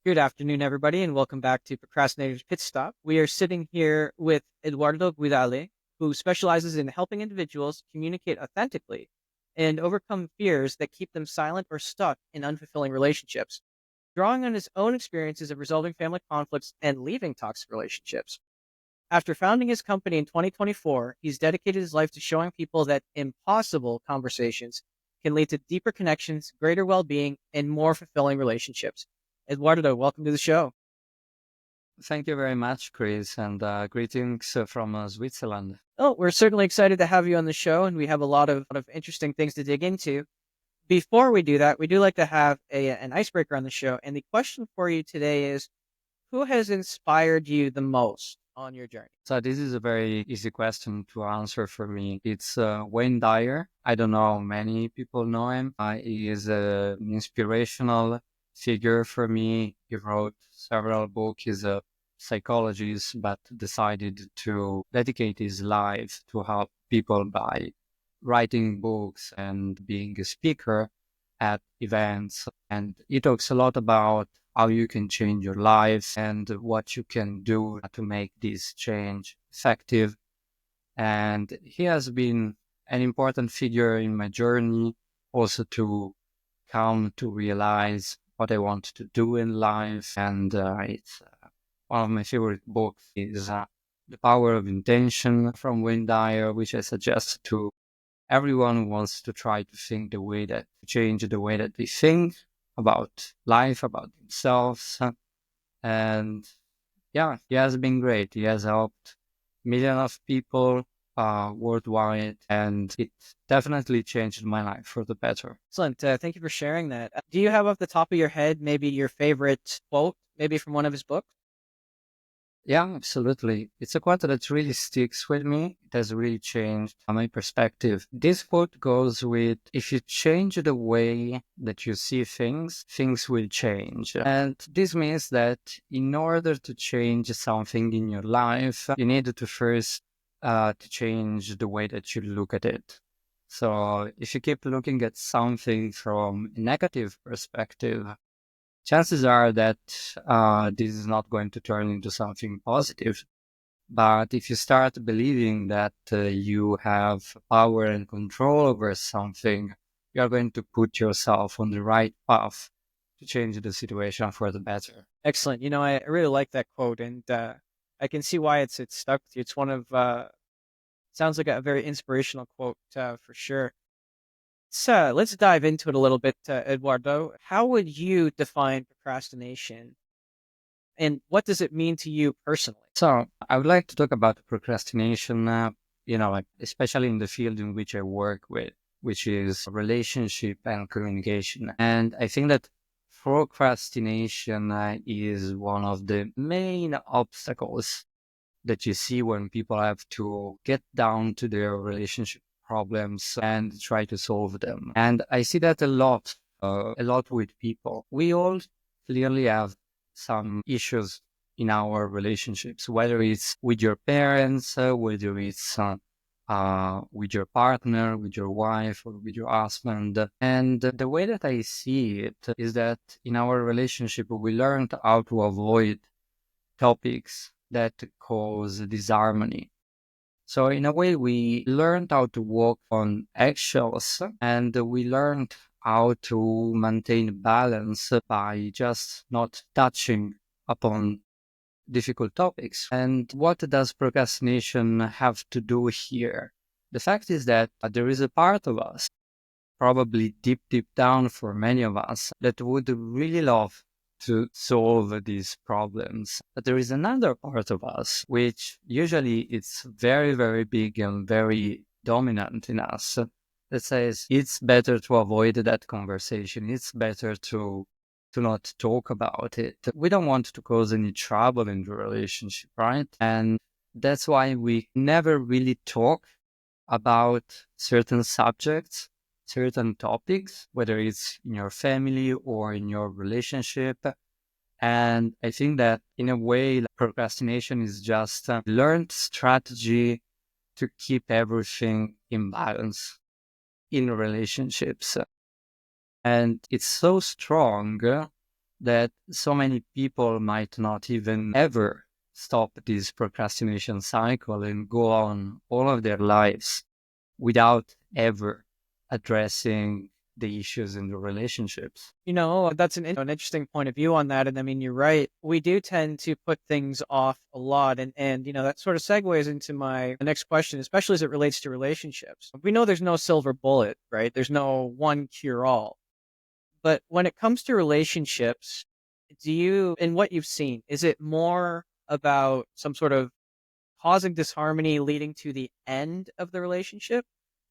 Good afternoon, everybody, and welcome back to Procrastinator's Pit Stop. We are sitting here with Edoardo Guidali, who specializes in helping individuals communicate authentically and overcome fears that keep them silent or stuck in unfulfilling relationships, drawing on his own experiences of resolving family conflicts and leaving toxic relationships. After founding his company in 2024, he's dedicated his life to showing people that impossible conversations can lead to deeper connections, greater well being, and more fulfilling relationships. Eduardo, welcome to the show. Thank you very much, Chris, and greetings from Switzerland. Oh, we're certainly excited to have you on the show, and we have a lot of interesting things to dig into. Before we do that, we do like to have an icebreaker on the show, and the question for you today is: who has inspired you the most on your journey? So this is a very easy question to answer for me. It's Wayne Dyer. I don't know many people know him. He is an inspirational figure for me. He wrote several books. He's a psychologist, but decided to dedicate his life to help people by writing books and being a speaker at events. And he talks a lot about how you can change your life and what you can do to make this change effective. And he has been an important figure in my journey, also to come to realize what I want to do in life. And it's one of my favorite books is The Power of Intention from Wayne Dyer, which I suggest to everyone who wants to try to think the way that change the way that they think about life, about themselves. And yeah, he has been great. He has helped millions of people worldwide, and it definitely changed my life for the better. Excellent. Thank you for sharing that. Do you have off the top of your head maybe your favorite quote, maybe from one of his books? Yeah, absolutely. It's a quote that really sticks with me. It has really changed my perspective. This quote goes with, if you change the way that you see things, things will change. And this means that in order to change something in your life, you need to first to change the way that you look at it. So if you keep looking at something from a negative perspective, chances are that this is not going to turn into something positive. But if you start believing that you have power and control over something, you are going to put yourself on the right path to change the situation for the better. Excellent. I really like that quote, and I can see why it's stuck with you. It's one of sounds like a very inspirational quote for sure. Let's dive into it a little bit, Eduardo. How would you define procrastination, and what does it mean to you personally? So I would like to talk about procrastination, like especially in the field in which I work with, which is relationship and communication. And I think that procrastination is one of the main obstacles that you see when people have to get down to their relationship problems and try to solve them. And I see that a lot with people. We all clearly have some issues in our relationships, whether it's with your parents, whether it's with your partner, with your wife, or with your husband. And the way that I see it is that in our relationship, we learned how to avoid topics that cause disharmony. So in a way, we learned how to walk on eggshells and we learned how to maintain balance by just not touching upon difficult topics. And what does procrastination have to do here? The fact is that there is a part of us, probably deep, deep down for many of us, that would really love to solve these problems. But there is another part of us, which usually it's very, very big and very dominant in us, that says it's better to avoid that conversation. It's better to not talk about it. We don't want to cause any trouble in the relationship, right? And that's why we never really talk about certain subjects, certain topics, whether it's in your family or in your relationship. And I think that in a way, like, procrastination is just a learned strategy to keep everything in balance in relationships. And it's so strong that so many people might not even ever stop this procrastination cycle and go on all of their lives without ever addressing the issues in the relationships. That's an interesting point of view on that. And I mean, you're right. We do tend to put things off a lot. And that sort of segues into my next question, especially as it relates to relationships. We know there's no silver bullet, right? There's no one cure all. But when it comes to relationships, in what you've seen, is it more about some sort of causing disharmony leading to the end of the relationship?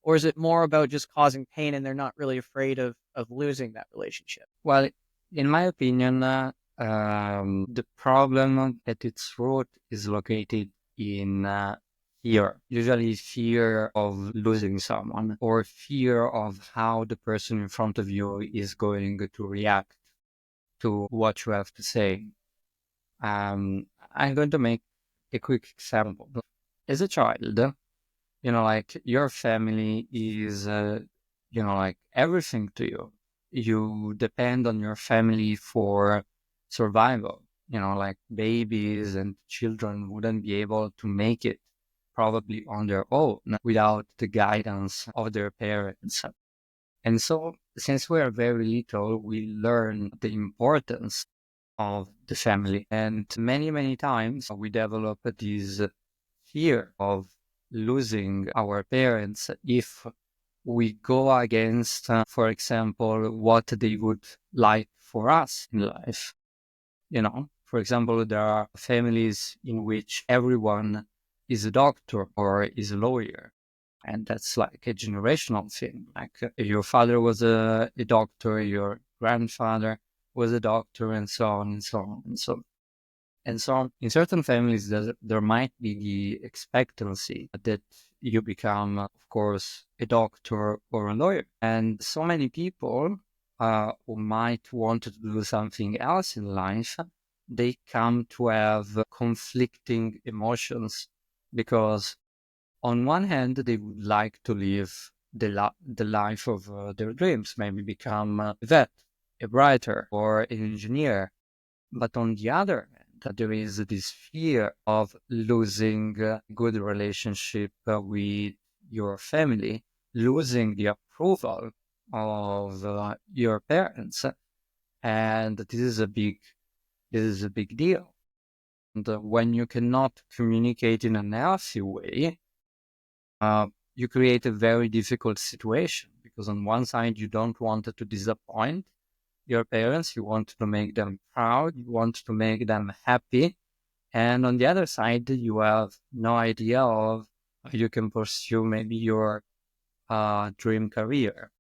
Or is it more about just causing pain and they're not really afraid of losing that relationship? Well, in my opinion, the problem at its root is located in fear, usually fear of losing someone or fear of how the person in front of you is going to react to what you have to say. I'm going to make a quick example. As a child, like your family is, like everything to you. You depend on your family for survival. Like babies and children wouldn't be able to make it probably on their own without the guidance of their parents. And so, since we are very little, we learn the importance of the family. And many, many times we develop this fear of losing our parents if we go against, for example, what they would like for us in life. For example, there are families in which everyone is a doctor or is a lawyer. And that's like a generational thing. Like your father was a doctor, your grandfather was a doctor, and so on and so on and so on. And so in certain families, there might be the expectancy that you become, of course, a doctor or a lawyer. And so many people who might want to do something else in life, they come to have conflicting emotions because on one hand, they would like to live the life of their dreams, maybe become a vet, a writer, or an engineer. But on the other hand, there is this fear of losing a good relationship with your family, losing the approval of your parents, and this is a big deal. And when you cannot communicate in a healthy way, you create a very difficult situation because on one side you don't want to disappoint your parents, you want to make them proud, you want to make them happy. And on the other side, you have no idea of how you can pursue maybe your dream career.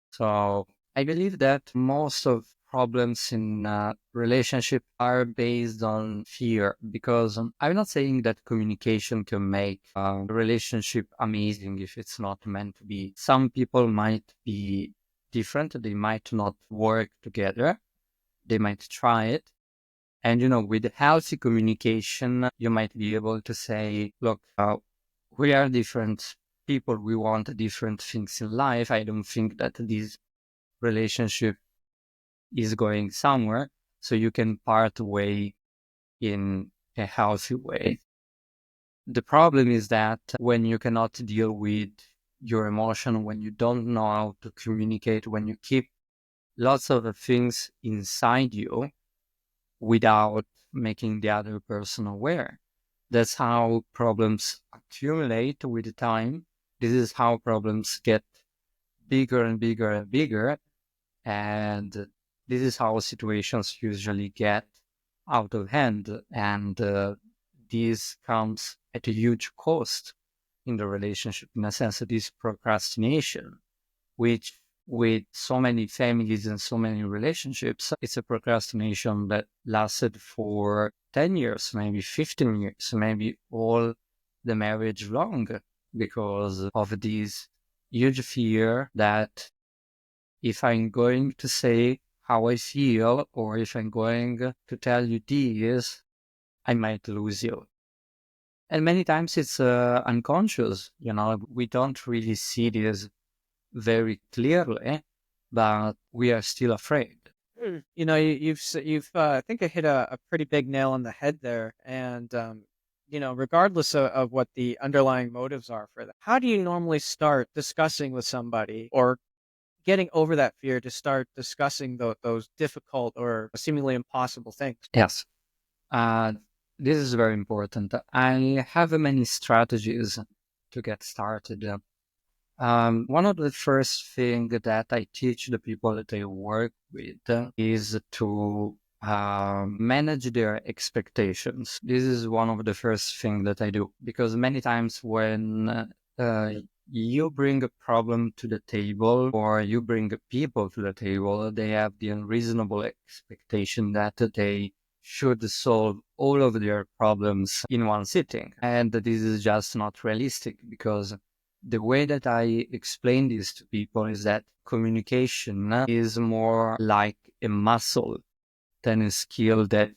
So I believe that most of problems in relationship are based on fear because I'm not saying that communication can make a relationship amazing if it's not meant to be. Some people might be different. They might not work together. They might try it. And, with healthy communication, you might be able to say, look, we are different people. We want different things in life. I don't think that this relationship is going somewhere. So you can part way in a healthy way. The problem is that when you cannot deal with your emotion, when you don't know how to communicate, when you keep lots of things inside you without making the other person aware. That's how problems accumulate with time. This is how problems get bigger and bigger and bigger. And this is how situations usually get out of hand. And this comes at a huge cost in the relationship. In a sense, it is procrastination, which with so many families and so many relationships, it's a procrastination that lasted for 10 years, maybe 15 years, maybe all the marriage long because of this huge fear that if I'm going to say how I feel or if I'm going to tell you this, I might lose you. And many times it's unconscious, we don't really see this very clearly, but we are still afraid. You've I think I hit a pretty big nail on the head there, and regardless of what the underlying motives are for that, how do you normally start discussing with somebody or getting over that fear to start discussing those difficult or seemingly impossible things? Yes. Uh, this is very important. I have many strategies to get started. One of the first thing that I teach the people that I work with is to manage their expectations. This is one of the first thing that I do because many times when you bring a problem to the table or you bring people to the table, they have the unreasonable expectation that they should solve all of their problems in one sitting. And this is just not realistic because the way that I explain this to people is that communication is more like a muscle than a skill that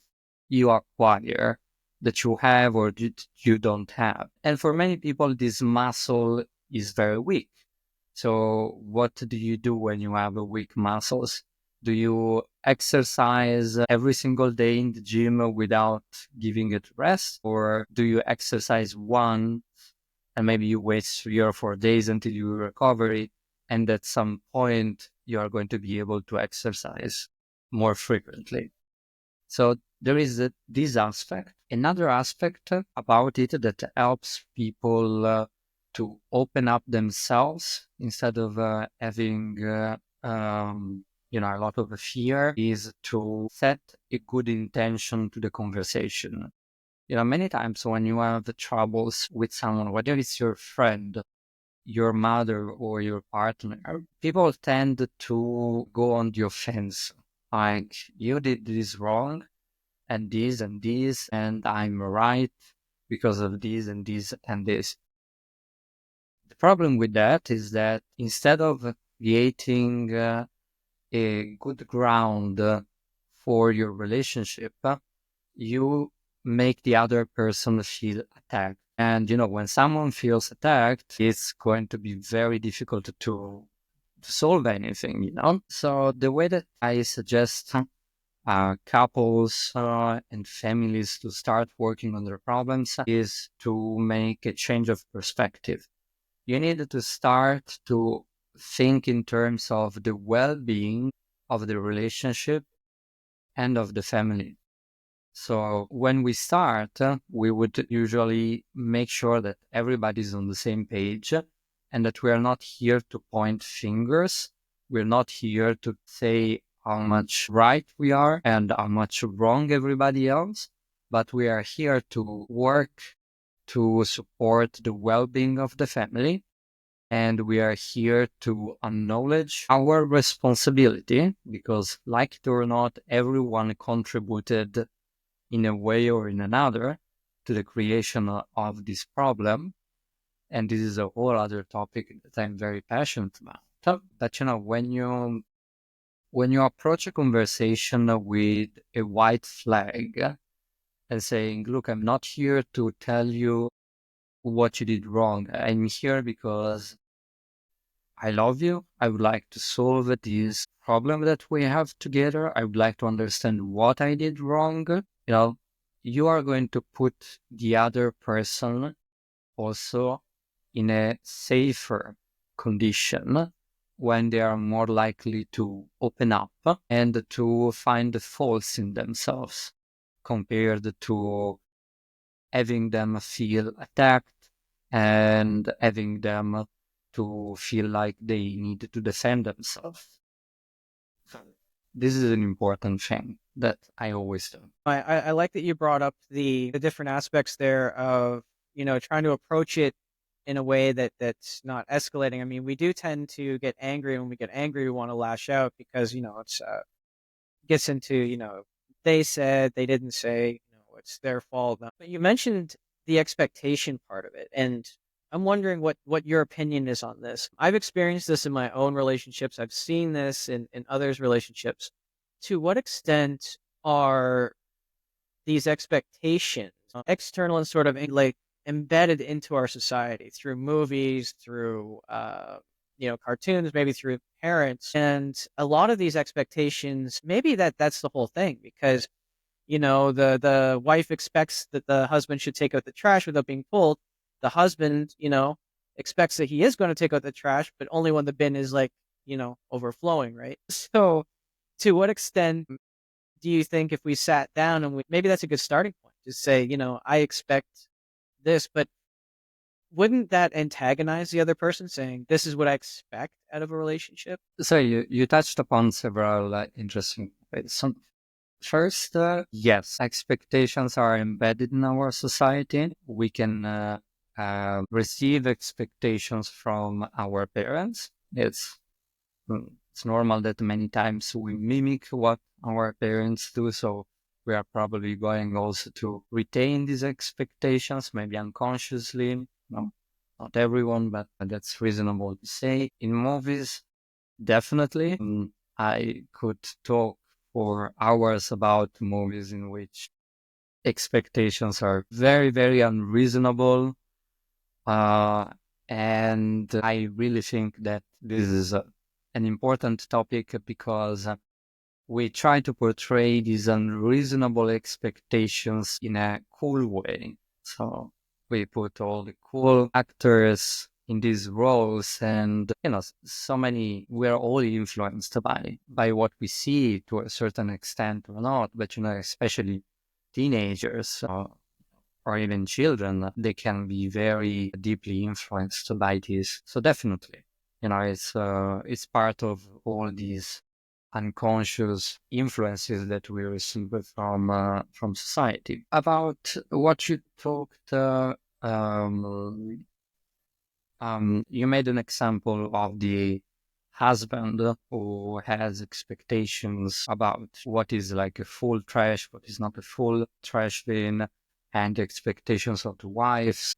you acquire, that you have or that you don't have. And for many people, this muscle is very weak. So what do you do when you have a weak muscles? Do you exercise every single day in the gym without giving it rest? Or do you exercise one and maybe you wait 3 or 4 days until you recover it, and at some point you are going to be able to exercise more frequently? So there is this aspect. Another aspect about it that helps people to open up themselves instead of having a lot of fear is to set a good intention to the conversation. Many times when you have the troubles with someone, whether it's your friend, your mother, or your partner, people tend to go on the offense. Like, you did this wrong, and this, and I'm right because of this and this and this. The problem with that is that instead of creating a good ground for your relationship, you make the other person feel attacked. And, when someone feels attacked, it's going to be very difficult to solve anything. So the way that I suggest couples and families to start working on their problems is to make a change of perspective. You need to start to think in terms of the well-being of the relationship and of the family. So when we start, we would usually make sure that everybody's on the same page and that we are not here to point fingers. We're not here to say how much right we are and how much wrong everybody else, but we are here to work to support the well-being of the family. And we are here to acknowledge our responsibility because, like it or not, everyone contributed in a way or in another to the creation of this problem. And this is a whole other topic that I'm very passionate about. But when you approach a conversation with a white flag and saying, look, I'm not here to tell you what you did wrong. I'm here because I love you. I would like to solve this problem that we have together. I would like to understand what I did wrong. You are going to put the other person also in a safer condition when they are more likely to open up and to find the faults in themselves compared to having them feel attacked and having them to feel like they need to defend themselves. This is an important thing that I always do. I like that you brought up the different aspects there of, trying to approach it in a way that's not escalating. I mean, we do tend to get angry, and when we get angry, we want to lash out because, it's gets into, they said, they didn't say, it's their fault. But you mentioned the expectation part of it, and I'm wondering what your opinion is on this. I've experienced this in my own relationships. I've seen this in others' relationships. To what extent are these expectations external and sort of like embedded into our society through movies, through cartoons, maybe through parents. And a lot of these expectations, maybe that's the whole thing, because the wife expects that the husband should take out the trash without being told. The husband, expects that he is going to take out the trash, but only when the bin is like, overflowing, right? So to what extent do you think if we sat down and maybe that's a good starting point to say, I expect this, but wouldn't that antagonize the other person saying, this is what I expect out of a relationship? So you touched upon several interesting points. First, yes, expectations are embedded in our society. We can receive expectations from our parents. It's normal that many times we mimic what our parents do. So we are probably going also to retain these expectations, maybe unconsciously. No, not everyone, but that's reasonable to say. In movies, definitely. I could talk for hours about movies in which expectations are very, very unreasonable. And I really think that this is an important topic because we try to portray these unreasonable expectations in a cool way. So we put all the cool actors in these roles, and we're all influenced by what we see to a certain extent or not, but especially teenagers or even children, they can be very deeply influenced by this. So definitely, it's part of all these unconscious influences that we receive from society. About what you talked, you made an example of the husband who has expectations about what is like a full trash, what is not a full trash bin, and expectations of the wives.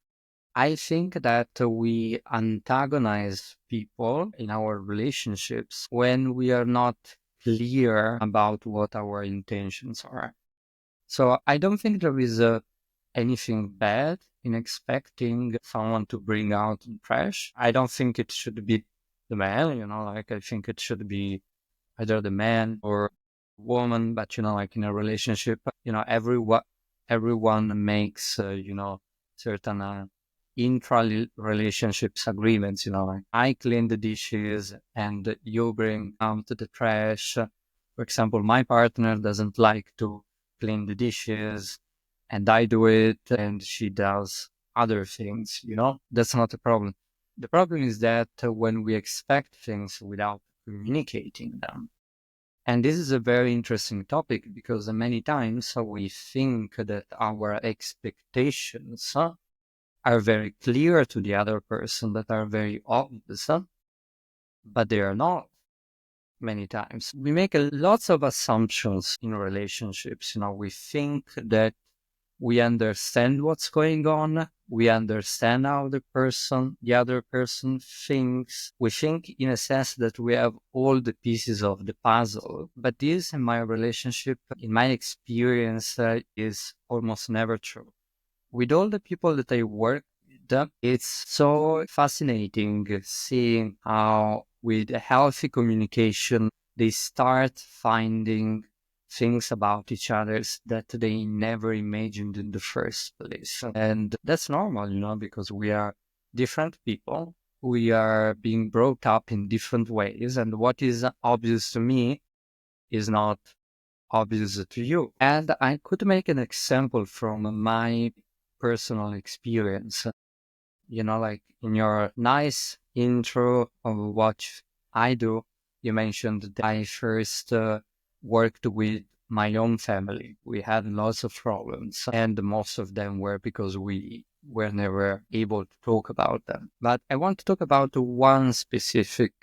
I think that we antagonize people in our relationships when we are not clear about what our intentions are. So I don't think there is anything bad in expecting someone to bring out the trash. I don't think it should be the man, I think it should be either the man or woman, but like in a relationship, everyone makes, certain intra-relationships agreements, like I clean the dishes and you bring out the trash. For example, my partner doesn't like to clean the dishes and I do it and she does other things, that's not a problem. The problem is that when we expect things without communicating them. And this is a very interesting topic because many times we think that our expectations are very clear to the other person, that are very obvious, but they are not many times. We make lots of assumptions in relationships. We think that we understand what's going on. We understand how the other person thinks. We think in a sense that we have all the pieces of the puzzle. But this in my relationship, in my experience, is almost never true. With all the people that I work with, it's so fascinating seeing how with a healthy communication, they start finding things about each other that they never imagined in the first place. And that's normal, because we are different people. We are being brought up in different ways. And what is obvious to me is not obvious to you. And I could make an example from my personal experience. Like in your nice intro of what I do, you mentioned that I first worked with my own family. We had lots of problems, and most of them were because we were never able to talk about them. But I want to talk about one specific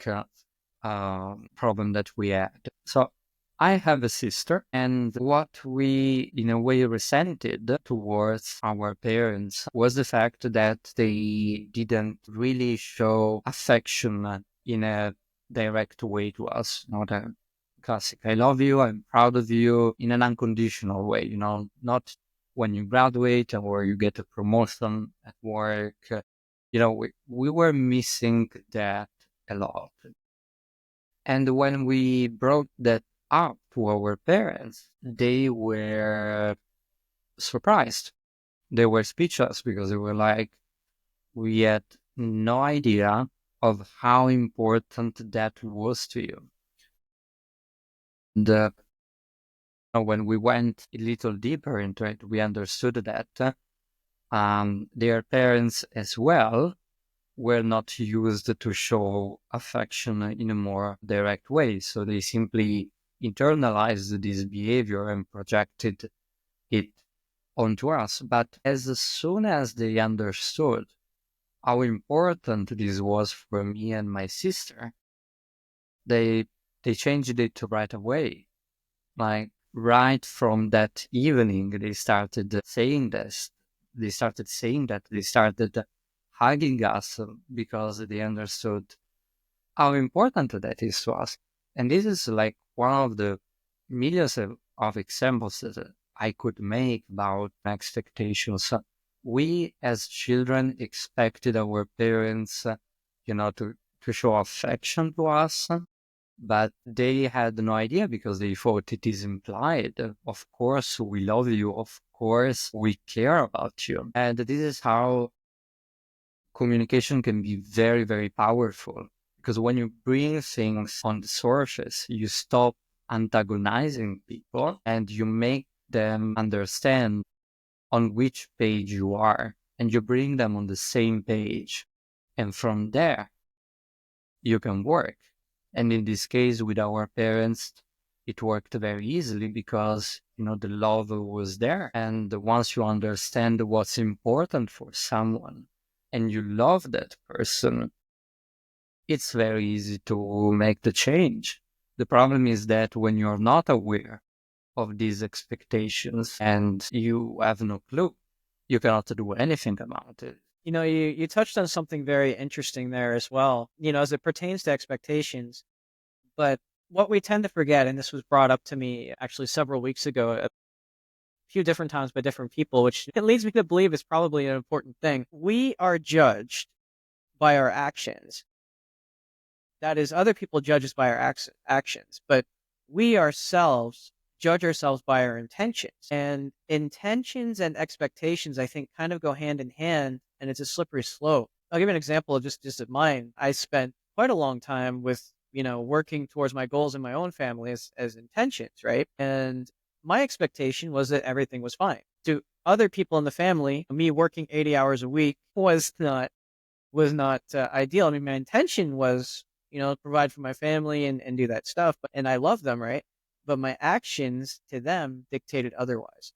problem that we had. So I have a sister, and what we, in a way, resented towards our parents was the fact that they didn't really show affection in a direct way to us. Not a classic, I love you, I'm proud of you, in an unconditional way, not when you graduate or you get a promotion at work. We were missing that a lot. And when we brought that up to our parents, they were surprised. They were speechless because they were like, we had no idea of how important that was to you. And when we went a little deeper into it, we understood that their parents as well were not used to show affection in a more direct way. So they simply internalized this behavior and projected it onto us. But as soon as they understood how important this was for me and my sister, they changed it right away. Like right from that evening, they started saying this. They started saying that. They started hugging us because they understood how important that is to us. And this is like one of the millions of examples that I could make about expectations. We as children expected our parents, to show affection to us, but they had no idea because they thought it is implied. Of course, we love you. Of course, we care about you. And this is how communication can be very, very powerful. Because when you bring things on the surface, you stop antagonizing people and you make them understand on which page you are, and you bring them on the same page. And from there, you can work. And in this case, with our parents, it worked very easily because, the love was there. And once you understand what's important for someone and you love that person, it's very easy to make the change. The problem is that when you're not aware of these expectations and you have no clue, you cannot do anything about it. You touched on something very interesting there as well, as it pertains to expectations. But what we tend to forget, and this was brought up to me actually several weeks ago, a few different times by different people, which it leads me to believe is probably an important thing. We are judged by our actions. That is, other people judge us by our actions, but we ourselves judge ourselves by our intentions. And intentions and expectations, I think, kind of go hand in hand, and it's a slippery slope. I'll give you an example of just of mine. I spent quite a long time with, working towards my goals in my own family as intentions, right? And my expectation was that everything was fine. To other people in the family, me working 80 hours a week was not ideal. I mean, my intention was, provide for my family and do that stuff, and I love them, right? But my actions to them dictated otherwise.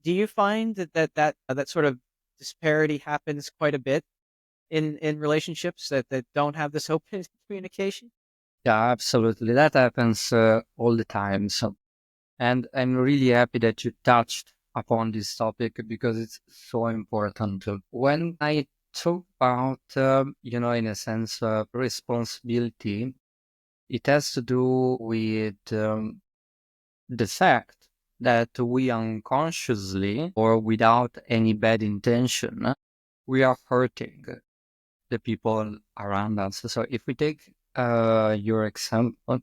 Do you find that sort of disparity happens quite a bit in relationships that don't have this open communication? Yeah, absolutely. That happens all the time. So, and I'm really happy that you touched upon this topic because it's so important. When I talk about, in a sense, responsibility, it has to do with the fact that we unconsciously or without any bad intention, we are hurting the people around us. So if we take your example,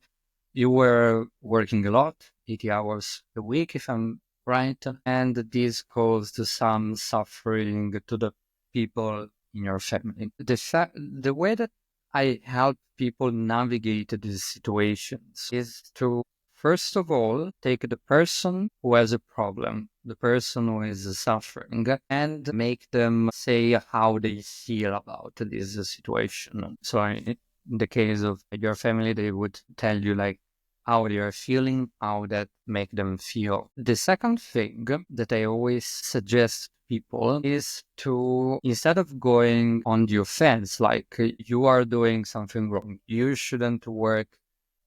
you were working a lot, 80 hours a week, if I'm right, and this caused some suffering to the people in your family. The way that I help people navigate these situations is to, first of all, take the person who has a problem, the person who is suffering, and make them say how they feel about this situation. So in the case of your family, they would tell you like how they are feeling, how that make them feel. The second thing that I always suggest people is to, instead of going on the offense, like you are doing something wrong, you shouldn't work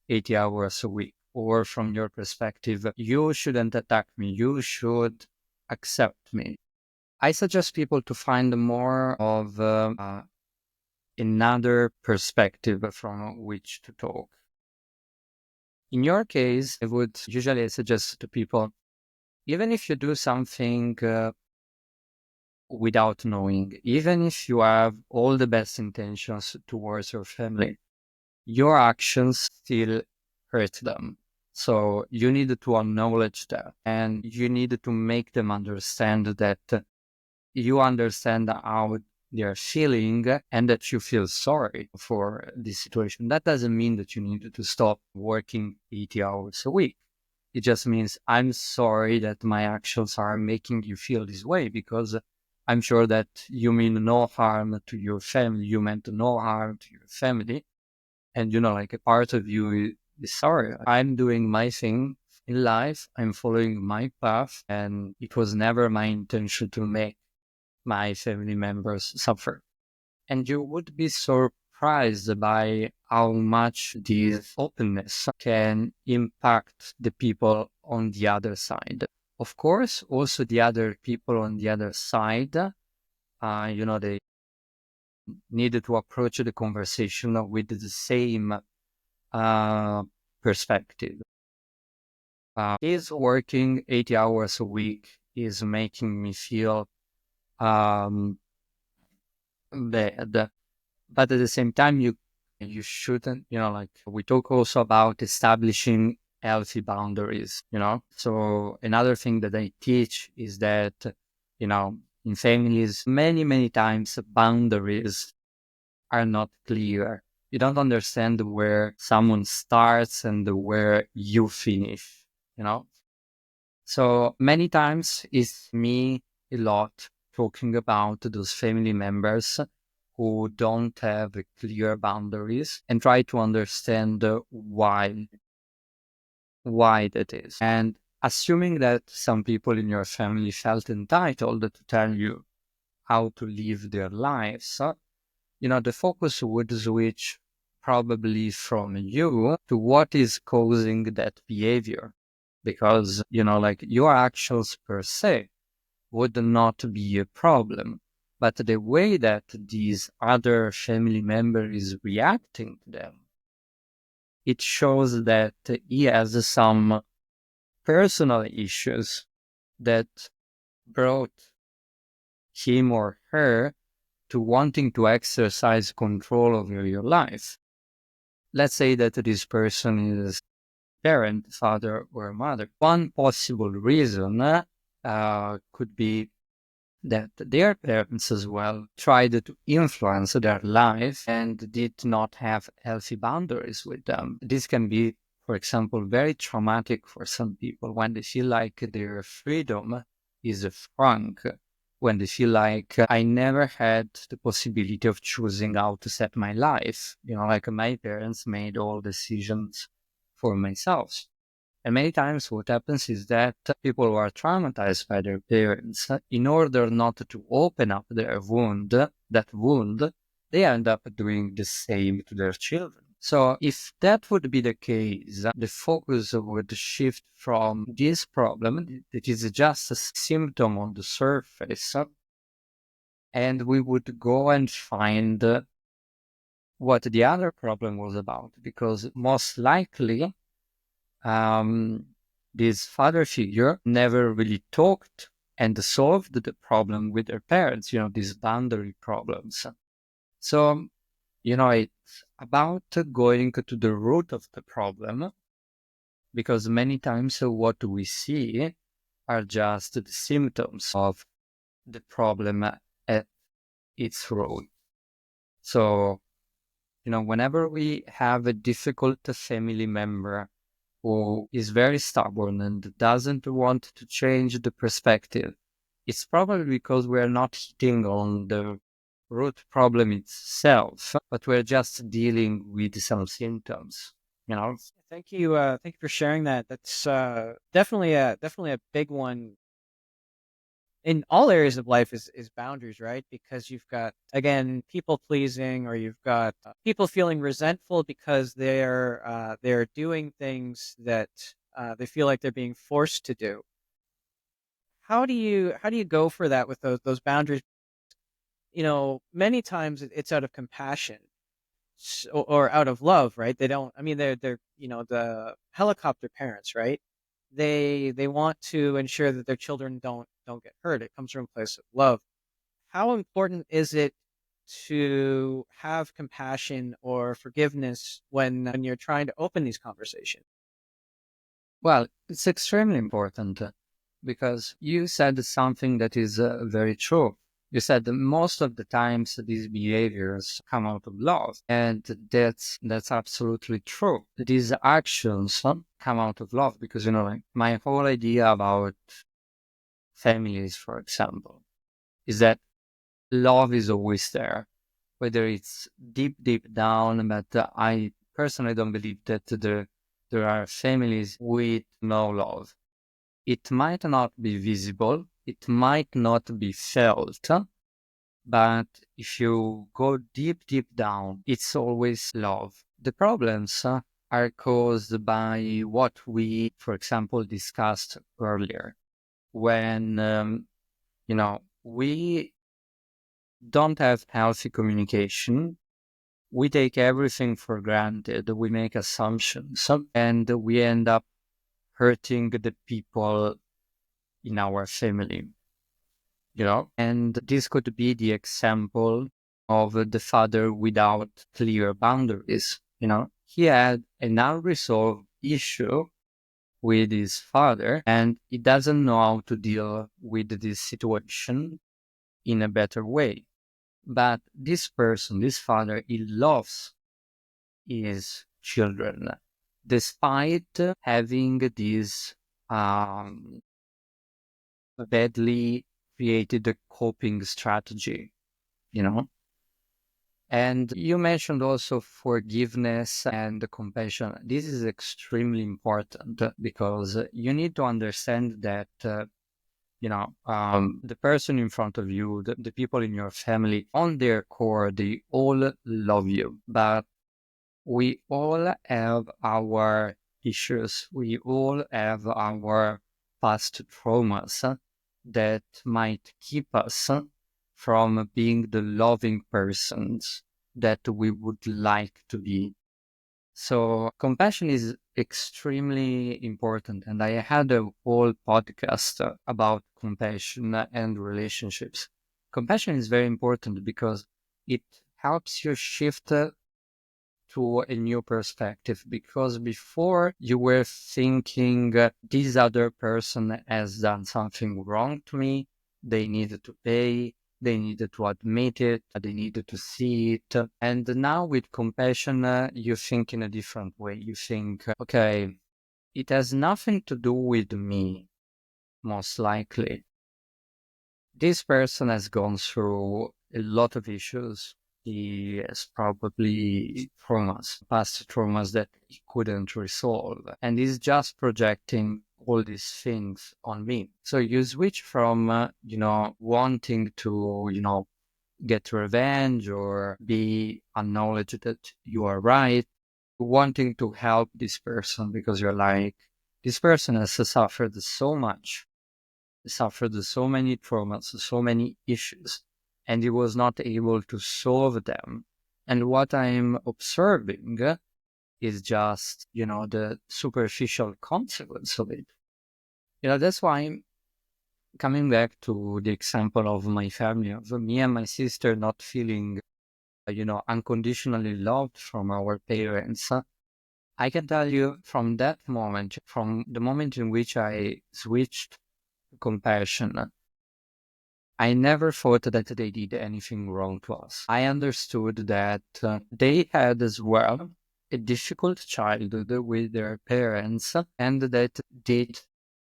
80 hours a week, or from your perspective, you shouldn't attack me, you should accept me. I suggest people to find more of another perspective from which to talk. In your case, I would usually suggest to people, even if you do something without knowing, even if you have all the best intentions towards your family, your actions still hurt them. So you need to acknowledge that, and you need to make them understand that you understand how they're feeling and that you feel sorry for this situation. That doesn't mean that you need to stop working 80 hours a week. It just means I'm sorry that my actions are making you feel this way, because I'm sure that you mean no harm to your family. You meant no harm to your family. And, like a part of you is sorry. I'm doing my thing in life. I'm following my path. And it was never my intention to make my family members suffer. And you would be surprised by how much this openness can impact the people on the other side. Of course, also the other people on the other side, they needed to approach the conversation with the same perspective. Is working 80 hours a week is making me feel um, bad. But at the same time, you shouldn't, like we talk also about establishing healthy boundaries. So another thing that I teach is that, in families, many, many times boundaries are not clear. You don't understand where someone starts and where you finish, you know? So many times it's me a lot talking about those family members who don't have clear boundaries and try to understand why that is. And assuming that some people in your family felt entitled to tell you how to live their lives, the focus would switch probably from you to what is causing that behavior. Because, like your actions per se would not be a problem. But the way that these other family member is reacting to them, it shows that he has some personal issues that brought him or her to wanting to exercise control over your life. Let's say that this person is parent, father, or mother. One possible reason could be that their parents as well tried to influence their life and did not have healthy boundaries with them. This can be, for example, very traumatic for some people when they feel like their freedom is shrunk, when they feel like I never had the possibility of choosing how to set my life. Like my parents made all decisions for myself. And many times what happens is that people who are traumatized by their parents, in order not to open up their wound, they end up doing the same to their children. So if that would be the case, the focus would shift from this problem that is just a symptom on the surface, and we would go and find what the other problem was about, because most likely this father figure never really talked and solved the problem with their parents, these boundary problems. So, it's about going to the root of the problem, because many times what we see are just the symptoms of the problem at its root. So, whenever we have a difficult family member who is very stubborn and doesn't want to change the perspective, it's probably because we're not hitting on the root problem itself, but we're just dealing with some symptoms. Thank you. Thank you for sharing that. That's definitely a big one in all areas of life is boundaries, right? Because you've got, again, people pleasing, or you've got people feeling resentful because they're doing things that they feel like they're being forced to do. How do you go for that with those boundaries? Many times it's out of compassion, or out of love, right? They don't. I mean, they're the helicopter parents, right? They want to ensure that their children don't get hurt. It comes from a place of love. How important is it to have compassion or forgiveness when you're trying to open these conversations? Well, it's extremely important because you said something that is very true. You said that most of the times these behaviors come out of love, and that's absolutely true. These actions come out of love because like my whole idea about families, for example, is that love is always there, whether it's deep, deep down. But I personally don't believe that there are families with no love. It might not be visible, it might not be felt, but if you go deep, deep down, it's always love. The problems are caused by what we, for example, discussed earlier. When, we don't have healthy communication, we take everything for granted, we make assumptions, and we end up hurting the people in our family, And this could be the example of the father without clear boundaries, He had an unresolved issue with his father, and he doesn't know how to deal with this situation in a better way. But this person, this father, he loves his children, despite having this badly created coping strategy, you know? And you mentioned also forgiveness and compassion. This is extremely important because you need to understand that, the person in front of you, the people in your family, on their core, they all love you. But we all have our issues. We all have our past traumas that might keep us from being the loving persons that we would like to be. So compassion is extremely important. And I had a whole podcast about compassion and relationships. Compassion is very important because it helps you shift to a new perspective, because before you were thinking this other person has done something wrong to me, they needed to pay, they needed to admit it, they needed to see it. And now with compassion, you think in a different way. You think, okay, it has nothing to do with me, most likely. This person has gone through a lot of issues. He has probably past traumas that he couldn't resolve. And he's just projecting all these things on me. So you switch from, wanting to, get revenge or be acknowledged that you are right, wanting to help this person because you're like, this person has suffered so much, suffered so many traumas, so many issues, and he was not able to solve them. And what I'm observing is just, the superficial consequence of it. That's why I'm coming back to the example of my family, of me and my sister not feeling, unconditionally loved from our parents. I can tell you from that moment, from the moment in which I switched compassion, I never thought that they did anything wrong to us. I understood that they had as well a difficult childhood with their parents, and that did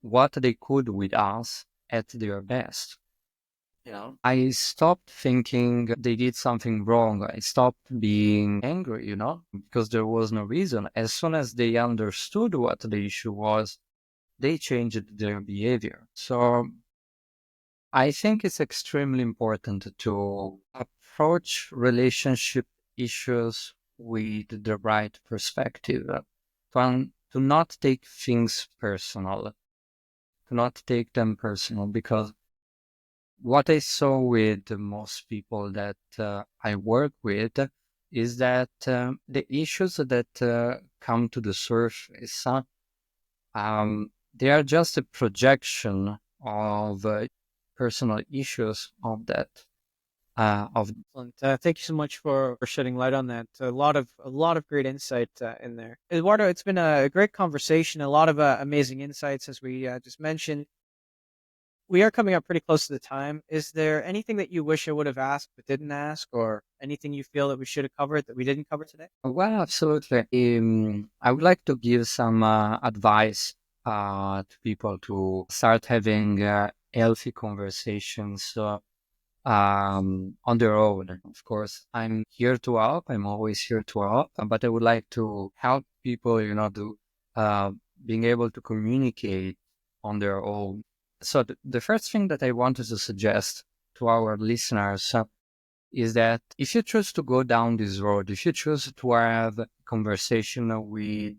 what they could with us at their best. I stopped thinking they did something wrong. I stopped being angry, because there was no reason. As soon as they understood what the issue was, they changed their behavior. So I think it's extremely important to approach relationship issues with the right perspective, to not take things personal, because what I saw with most people that I work with is that the issues that come to the surface, they are just a projection of personal issues of that. of. Excellent. Thank you so much for shedding light on that. A lot of great insight in there, Eduardo. It's been a great conversation. A lot of amazing insights, as we just mentioned. We are coming up pretty close to the time. Is there anything that you wish I would have asked but didn't ask, or anything you feel that we should have covered that we didn't cover today? Well, absolutely. I would like to give some advice to people to start having healthy conversations on their own. Of course, I'm here to help. I'm always here to help, but I would like to help people, to uh, being able to communicate on their own. So the first thing that I wanted to suggest to our listeners is that if you choose to go down this road, if you choose to have a conversation with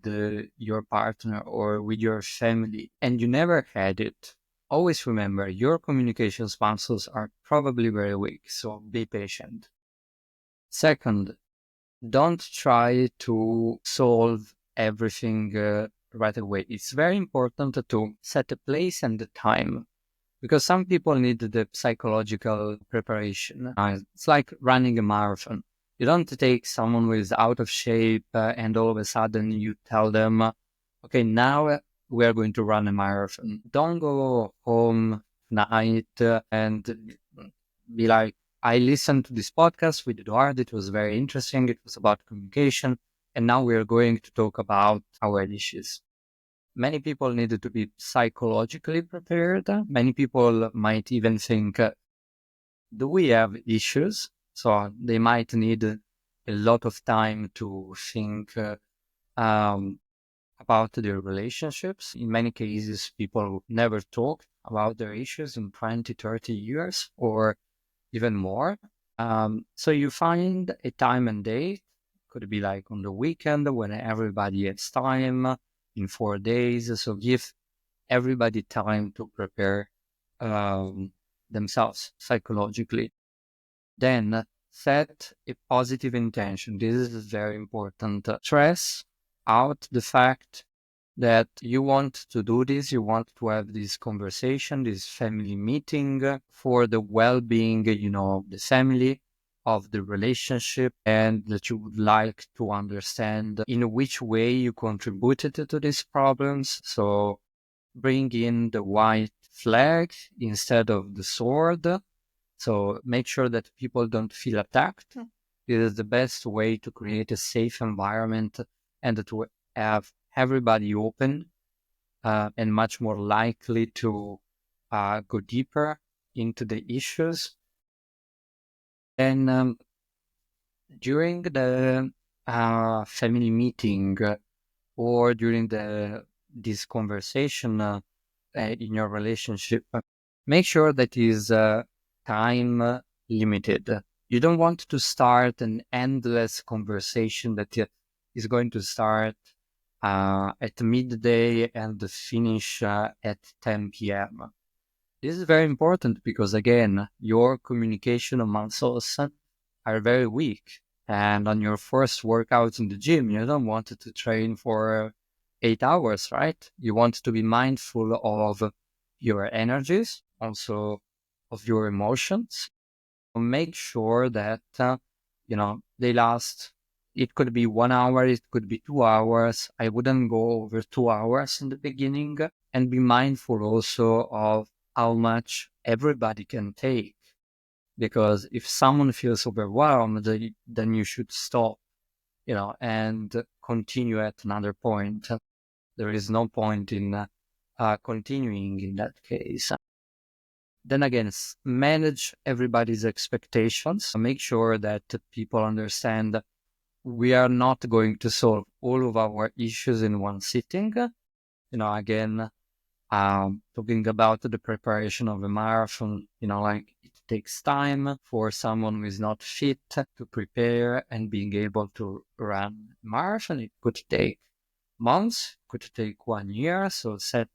your partner or with your family and you never had it, always remember your communication muscles are probably very weak, so be patient. Second, don't try to solve everything right away. It's very important to set a place and the time because some people need the psychological preparation. It's like running a marathon. You don't take someone who is out of shape and all of a sudden you tell them, okay, now we are going to run a marathon. Don't go home night and be like, I listened to this podcast with Edoardo. It was very interesting. It was about communication. And now we are going to talk about our issues. Many people needed to be psychologically prepared. Many people might even think, do we have issues? So they might need a lot of time to think um, about their relationships. In many cases, people never talk about their issues in 20, 30 years or even more. So you find a time and date, could be like on the weekend when everybody has time in 4 days. So give everybody time to prepare themselves psychologically. Then set a positive intention. This is very important. Stress out the fact that you want to do this, you want to have this conversation, this family meeting for the well-being, of the family, of the relationship, and that you would like to understand in which way you contributed to these problems. So bring in the white flag instead of the sword. So make sure that people don't feel attacked. This is the best way to create a safe environment and to have everybody open and much more likely to go deeper into the issues. And during the family meeting or during this conversation in your relationship, make sure that is time limited. You don't want to start an endless conversation that is going to start at midday and finish at 10 p.m. This is very important because, again, your communication muscles are very weak. And on your first workout in the gym, you don't want to train for 8 hours, right? You want to be mindful of your energies, also of your emotions. Make sure that, they last. It could be 1 hour, it could be 2 hours. I wouldn't go over 2 hours in the beginning and be mindful also of how much everybody can take. Because if someone feels overwhelmed, then you should stop, and continue at another point. There is no point in continuing in that case. Then again, manage everybody's expectations. Make sure that people understand we are not going to solve all of our issues in one sitting. Again, talking about the preparation of a marathon, like it takes time for someone who is not fit to prepare and being able to run a marathon. It could take months, could take 1 year. So set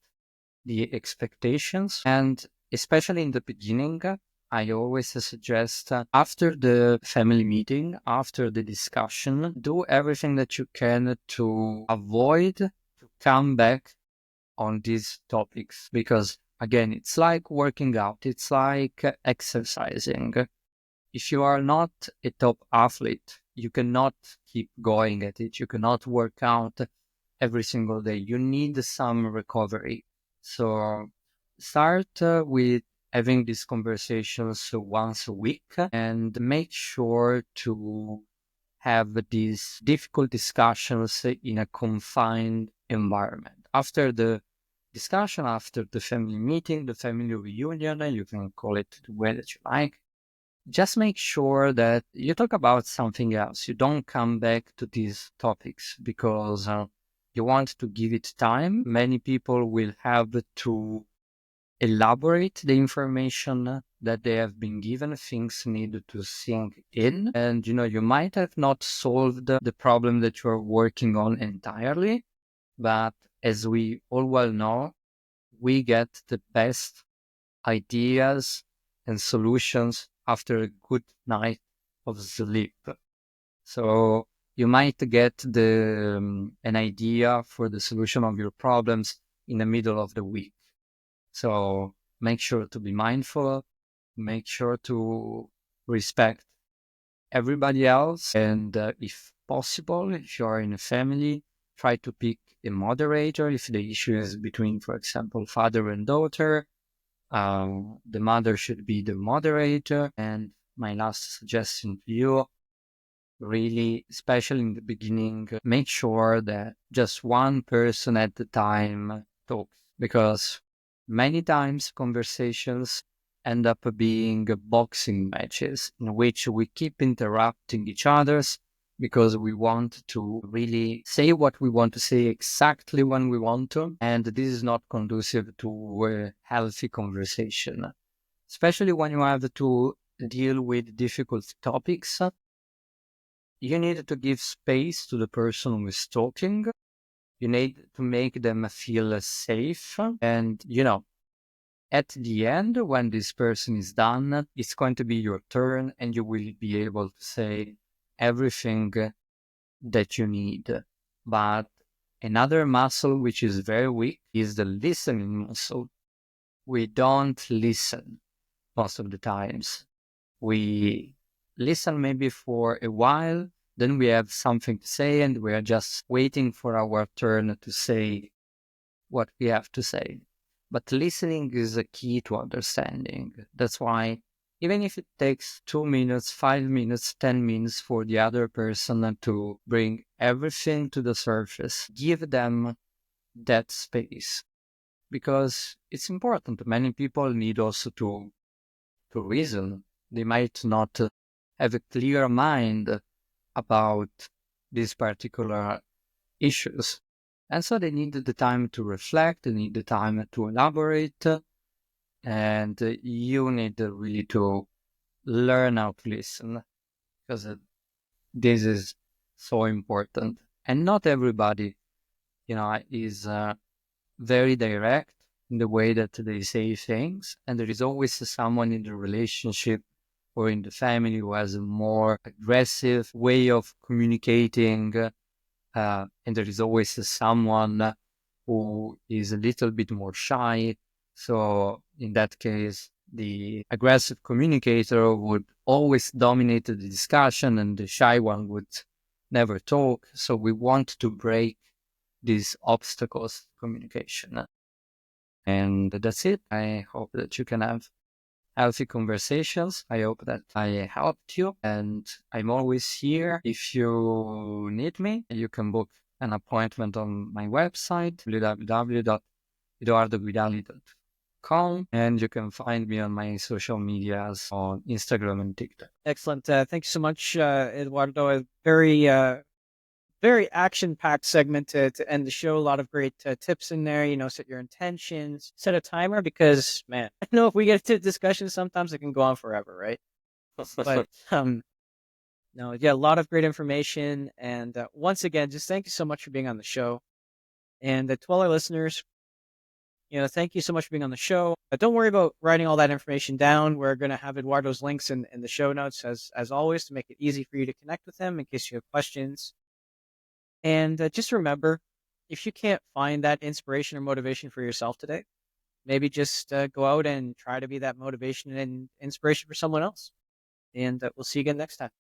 the expectations. And especially in the beginning, I always suggest after the family meeting, after the discussion, do everything that you can to avoid to come back on these topics. Because again, it's like working out, it's like exercising. if you are not a top athlete, you cannot keep going at it. You cannot work out every single day. You need some recovery. So start with having these conversations once a week and make sure to have these difficult discussions in a confined environment. After the discussion, after the family meeting, the family reunion, you can call it the way that you like, just make sure that you talk about something else. You don't come back to these topics because you want to give it time. Many people will have to elaborate the information that they have been given. Things need to sink in. And, you might have not solved the problem that you're working on entirely, but as we all well know, we get the best ideas and solutions after a good night of sleep. So you might get an idea for the solution of your problems in the middle of the week. So make sure to be mindful, make sure to respect everybody else. And if possible, if you are in a family, try to pick a moderator. If the issue is between, for example, father and daughter, the mother should be the moderator. And my last suggestion to you, really, especially in the beginning, make sure that just one person at the time talks, because many times conversations end up being boxing matches in which we keep interrupting each other's because we want to really say what we want to say exactly when we want to. And this is not conducive to a healthy conversation, especially when you have to deal with difficult topics. You need to give space to the person who is talking. You need to make them feel safe. And, at the end, when this person is done, it's going to be your turn and you will be able to say everything that you need. But another muscle which is very weak is the listening muscle. We don't listen most of the times. We listen maybe for a while, then we have something to say and we are just waiting for our turn to say what we have to say. But listening is a key to understanding. That's why even if it takes 2 minutes, 5 minutes, 10 minutes for the other person to bring everything to the surface, give them that space, because it's important. Many people need also to reason. They might not have a clear mind about these particular issues. And so they need the time to reflect, they need the time to elaborate, and you need really to learn how to listen, because this is so important. And not everybody, is very direct in the way that they say things. And there is always someone in the relationship or in the family who has a more aggressive way of communicating. And there is always someone who is a little bit more shy. So in that case, the aggressive communicator would always dominate the discussion and the shy one would never talk. So we want to break these obstacles to communication. And that's it. I hope that you can have healthy conversations. I hope that I helped you, and I'm always here. If you need me, you can book an appointment on my website, www.edoardoguidali.com, and you can find me on my social medias on Instagram and TikTok. Excellent. Thank you so much, Eduardo. A very action-packed segment to end the show. A lot of great tips in there. Set your intentions, set a timer, because man, I know if we get to discussion, sometimes it can go on forever, right? But no, yeah, a lot of great information. And once again, just thank you so much for being on the show. And to all our listeners, thank you so much for being on the show. But don't worry about writing all that information down. We're going to have Eduardo's links in the show notes as always, to make it easy for you to connect with him in case you have questions. And just remember, if you can't find that inspiration or motivation for yourself today, maybe just go out and try to be that motivation and inspiration for someone else. and we'll see you again next time.